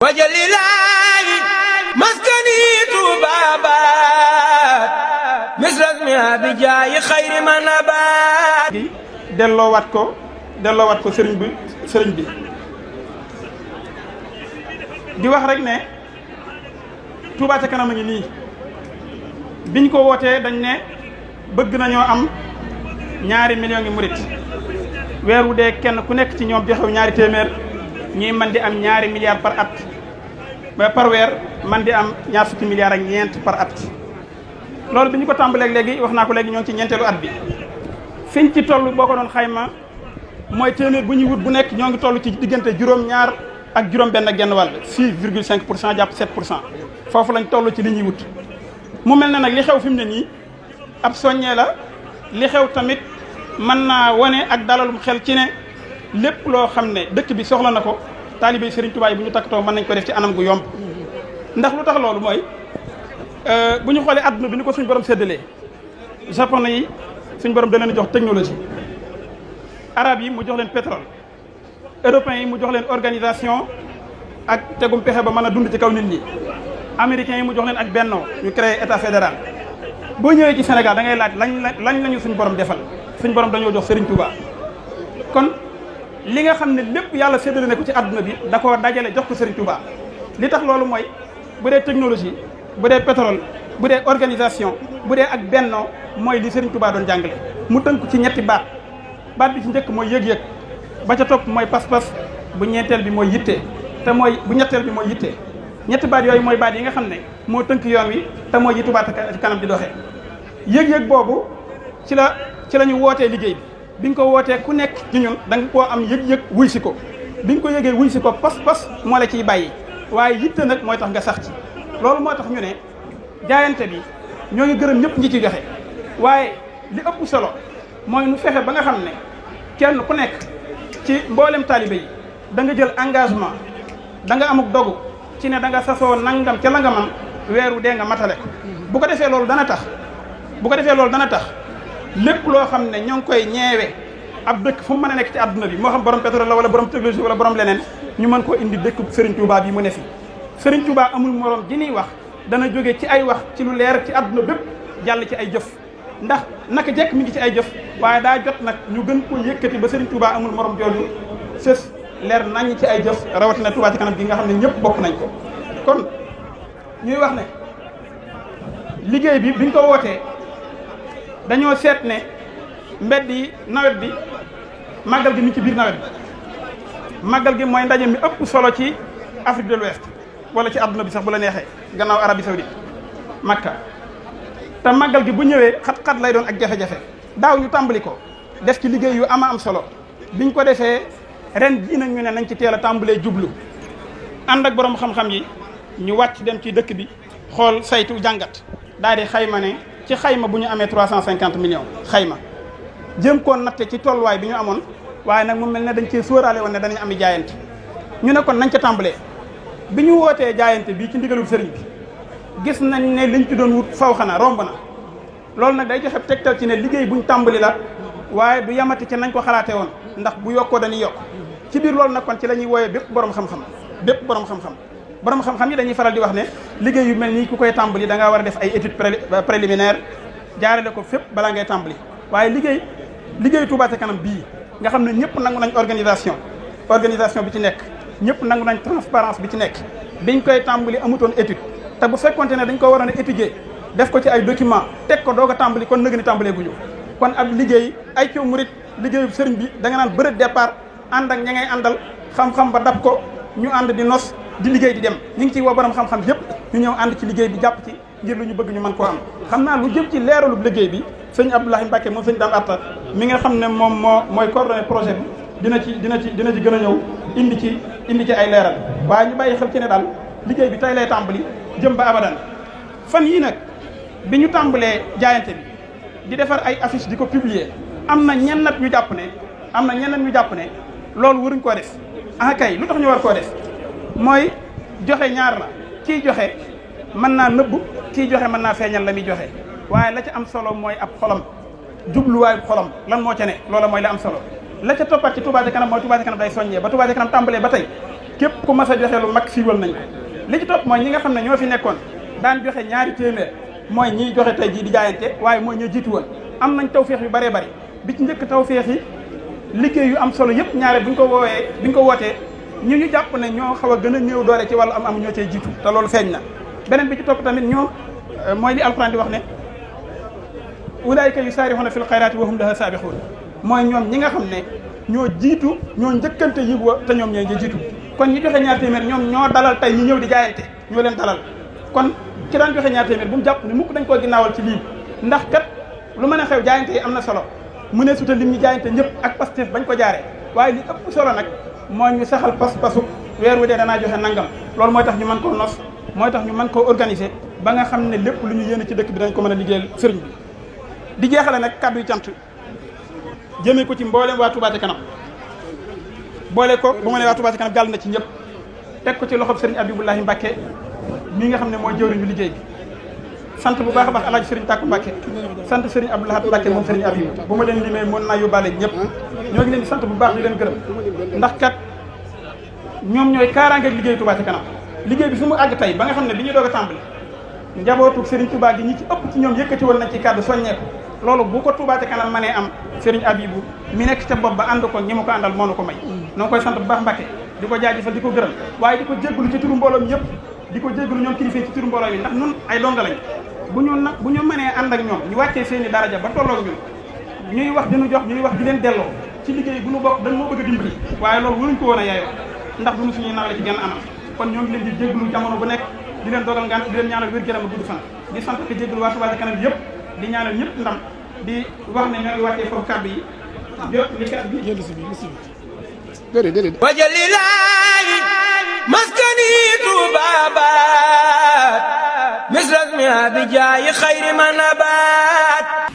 wajalilaahi maskani tuubaabaat misras mi abijaayi xayri manabaat delloowaat ko sëriñ bi di wax rek ne Touba ca kanam a ngi nii biñ ko wootee dañ ne bëgg nañoo am 2 millions ngi murit weer wu dee kenn ku nekk ci ñoom joxew 2 téeméer ñuy man di am 2 milliards par at ba par weer man di am 20 milliards ak ñeent par at. loolu bi ñu ko tàmbalee léegi wax naa ko léegi ñoo ngi ci ñeenteelu at bi fiñ ci toll boo ko doon xayma mooy téeméer bu ñuy wut bu nekk ñoo ngi toll ci diggante juróom-ñaar ak juróom-benn ak genn wàll 6,5% jàpp 7% foofu lañ toll ci li ñuy wut. mu mel ne nag li xew fi mu ne nii ab soññee la li xew tamit mën naa wane ak dalalum xel ci ne lépp loo xam ne dëkk bi soxla na ko taalibe Serigne Touba yi bu ñu takkatoo mën nañ ko def ci anam gu yomb. ndax lu tax loolu mooy bu ñu xoolee adduna bi ni ko suñ borom séddalee japonais yi suñ borom da leen jox technologie arab yi mu jox leen pétrole européens yi mu jox leen organisation ak tegum pexe ba mën a dund ci kaw nit ñi américains yi mu jox leen ak bennoo ñu créé état fédéral. boo ñëwee ci Sénégal da ngay laaj lañ lañu suñ borom defal suñ borom dañoo jox Serigne Touba kon li nga xam ne lépp yàlla séddale ne ko ci adduna bi da koo dajale jox ko Serigne Touba li tax loolu mooy bu dee technologie bu dee pétrole bu dee organisation bu dee ak bennoo mooy li Serigne Touba doon jàngale mu tënk ci ñetti baat bi ci njëkk mooy yëg-yëg ba ca topp mooy pas-pas bu ñeenteel bi mooy yitte te mooy bu ñetteel bi mooy yitte ñetti baat yooyu mooy baat yi nga xam ne moo tënk yoon wi te mooy yi Touba ca kanam di doxee yëg-yëg boobu ci la ñu wootee liggéey bi nga ko wootee ku nekk ci ñun da nga koo am yëg-yëg wuy si ko bi nga ko yëgee wuy si ko pas-pas moo la ciy bàyyi waaye yitte nag mooy tax nga sax ci loolu moo tax ñu ne jaayante bi ñoo ngi gërëm ñëpp ñi ci joxe waaye li ëpp solo mooy nu fexe ba nga xam ne kenn ku nekk ci mboolem taalibe yi da nga jël engagement da nga amuk dogu ci ne da nga sasoo nangam ca la nga man weeru dee nga matale ko bu ko defee loolu dana tax lépp loo xam ne ñoo ngi koy ñeewe ab dëkk fu mu mën a nekk ci àdduna bi moo xam borom pétrole la wala borom technologie wala borom leneen ñu mën koo indi dëkk Serigne Touba bi mu ne fi Serigne Touba amul morom ji niy wax dana jóge ci ay wax ci lu leer ci àdduna bépp jàll ci ay jëf ndax naka jekk mi ngi ci ay jëf waaye daa jot nag ñu gën ko yëkkati ba Serigne Touba amul morom jooju sës leer nañ ci ay jëf rawatina Touba ci kanam gi nga xam ne ñëpp bokk nañ ko kon ñuy wax ne liggéey bi biñ ko wootee dañoo seet ne mbedd yi nawet bi màggal gi mi ci biir nawet bi màggal gi mooy ndaje mi ëpp solo ci Afrique de l'Ouest wala ci àdduna bi sax bu la neexee gannaaw Arabie Saoudite Makka te màggal gi bu ñëwee xat-xat lay doon ak jafe-jafe daaw ñu tàmbali ko def ci liggéey yu ama am solo biñ ko defee ren jii nag ñu ne nañ ci teel a tàmbalee jublu ànd ak borom xam-xam yi ñu wàcc dem ci dëkk bi xool saytu jàngat daal di xayma ne ci xayma bu ñu amee 350 millions xayma jëm koo natte ci tolluwaay bi ñu amoon waaye nag mu mel ne dañ cee sóoraale woon ne danañ ami jaayante ñu ne kon nañ ca tàmbalee bi ñu wootee jaayante bii ci ndigalul sëriñ bi gis nañ ne liñ ci doon wut faw xana romb na loolu nag day joxe tegtal ci ne liggéey buñ tàmbali la waaye du yamati ci nañ ko xalaatee woon ndax bu yokkoo dañuy yokk ci biir loolu nag kon ci la ñuy wooyee bépp borom xam-xam borom xam-xam yi dañuy faral di wax ne liggéey yu mel nii ku koy tàmbali da ngaa war a def ay études préliminaires jaarale ko fépp balaa ngay tàmbali waaye liggéey Touba ca kanam bii nga xam ne ñëpp nangu nañ organisation bi ci nekk ñëpp nangu nañ transparence bi ci nekk biñ koy tàmbali amutoon étude te bu fekkonte ne dañ ko waroon a étudier def ko ci ay document teg ko doog a tàmbali kon nëg ni tàmbalee guñu kon ab liggéey ay coow murit liggéeyu sëriñ bi da nga naan bërët départ ànd ak ña ngay àndal xam-xam ba dab ko ñu ànd di nos di liggéey di dem ñu ngi ciy woo borom xam-xam yëpp ñu ñëw ànd ci liggéey bi jàpp ci ngir lu ñu bëgg ñu mën koo am xam naa lu jëm ci leeralu liggéey bi sëñ Abdoulahi Mbacke moom sëñ Dame Atta mi nga xam ne moom mooy coordonné projet bi dina ci gën a ñëw indi ci ay leeral waaye ñu bàyyi xel ci ne daal liggéey bi tey lay tàmbali jëm ba abadan fan yii nag bi ñu tàmbalee jaayante bi di defar ay affiche di ko publier am na ñenn ñu jàpp ne loolu waruñ koo def kay lu tax ñu war koo def mooy joxe ñaar la kiy joxe mën naa nëbb kiy joxe mën naa feeñal la muy joxe waaye la ca am solo mooy ab xolam jubluwaayu xolam lan moo ca ne loola mooy la am solo la ca toppat ci Touba ca kanam mooy Touba ca kanam day soññee ba Touba ca kanam tàmbalee ba tey képp ku mas a joxe lu mag siiwal nañ ko. li ci topp mooy ñi nga xam ne ñoo fi nekkoon daan joxe ñaari téeméer mooy ñiy joxe tey jii di jaayante waaye mooy ñoo jiitu woon am nañ tawféex yu bëree bëri bi ci njëkk tawféex yi liggéey yu am solo yëpp ñaare buñ ko wootee ñu jàpp ne ñoo xaw a gën a néew doole ci wàllu am ñoo cay jiitu te loolu feeñ na. beneen bi ci topp tamit ñoom mooy li alxuraan di wax ne ulaayika yusaarixuuna fil xayraati wa hum lahaa saabixuun mooy ñoom ñi nga xam ne ñoo jiitu ñoo njëkkante yëg wa te ñoom ñooy jiitu kon ñi joxe ñaar téeméer ñoom ñoo dalal tey ñi ñëw di jaayante ñoo leen dalal kon ci daan joxe ñaar téeméer bu mu jàpp ne mukk dañ koo ginnaawal ci lii ndax kat lu mën a xew jaayante yi am na solo mu ne suta lim ñi jaayante ñëpp ak Pastef bañ ko jaaree waaye li ëpp solo nag mooy ñu saxal pas-pasu weer wu dee danaa joxe nangam loolu mooy tax ñu mën koo nos mooy tax ñu mën koo organiser ba nga xam ne lépp lu ñu yéene ci dëkk bi dañ ko mën a liggéeyal sëriñ bi di jeexale nag kàddu yu cant jëmee ko ci mboolem waa Touba ca kanam boole ko bu ma ne waa Touba ca kanam jàll na ci ñëpp teg ko ci loxob sëriñ Abibulahi Mbacke mi nga xam ne mooy jëwriñu liggéey bi sant bu baax a baax alaaji sëriñ Tàkku Mbacke sant sëriñ Abdoulahat Mbacke moom sëriñ Abib bu ma leen limee mën naa yóbbaale ñëpp ñoo ngi leen di sant bu baax di leen gërëm ndax kat ñoom ñooy kaaraange ak liggéey Touba ca kanam liggéey bi fi mu àgg tey ba nga xam ne bi ñuy doog a tàmbali njabootu Serigne Touba gi ñi ci ëpp ci ñoom yëkkati woon nañ ci kàddu soññeeku loolu bu ko Touba ca kanam mënee am Serigne Abibou mi nekk ca bopp ba ànd ko ñi ma ko àndal moo nu ko may noo koy sant bu baax Mbacke di ko jaajëfal di ko gërëm waaye di ko jéggalu ci turu mbooloo mi yëpp di ko jéggalu ñoom kilifa ci turu mbooloo mi ndax nun ay donga lañ bu ñu mënee ànd ak ñoom ñu wàccee seeni daraja ba tolloog ñun ñuy wax diñu jox ñuy wax di leen delloo ci liggéey bu nu bokk dañ moo bëgg a dimbali waaye loolu waruñ ko woon a yaayoo ndax duñu suñuy nawle ci genn anam kon ñoo ngi leen di jéggalu jamono bu nekk di leen dogal ngant di leen ñaanal wér-gu-yaram a gudd fan di sant ko jéggalu waa Touba ca kanam yëpp di ñaanal ñëpp ndam di wax ne ñoo ngi wàccee foofu kàddu yi jot li kàddu bi wajalilaahi maskani tubabat misras mi abijaayi xayri man abat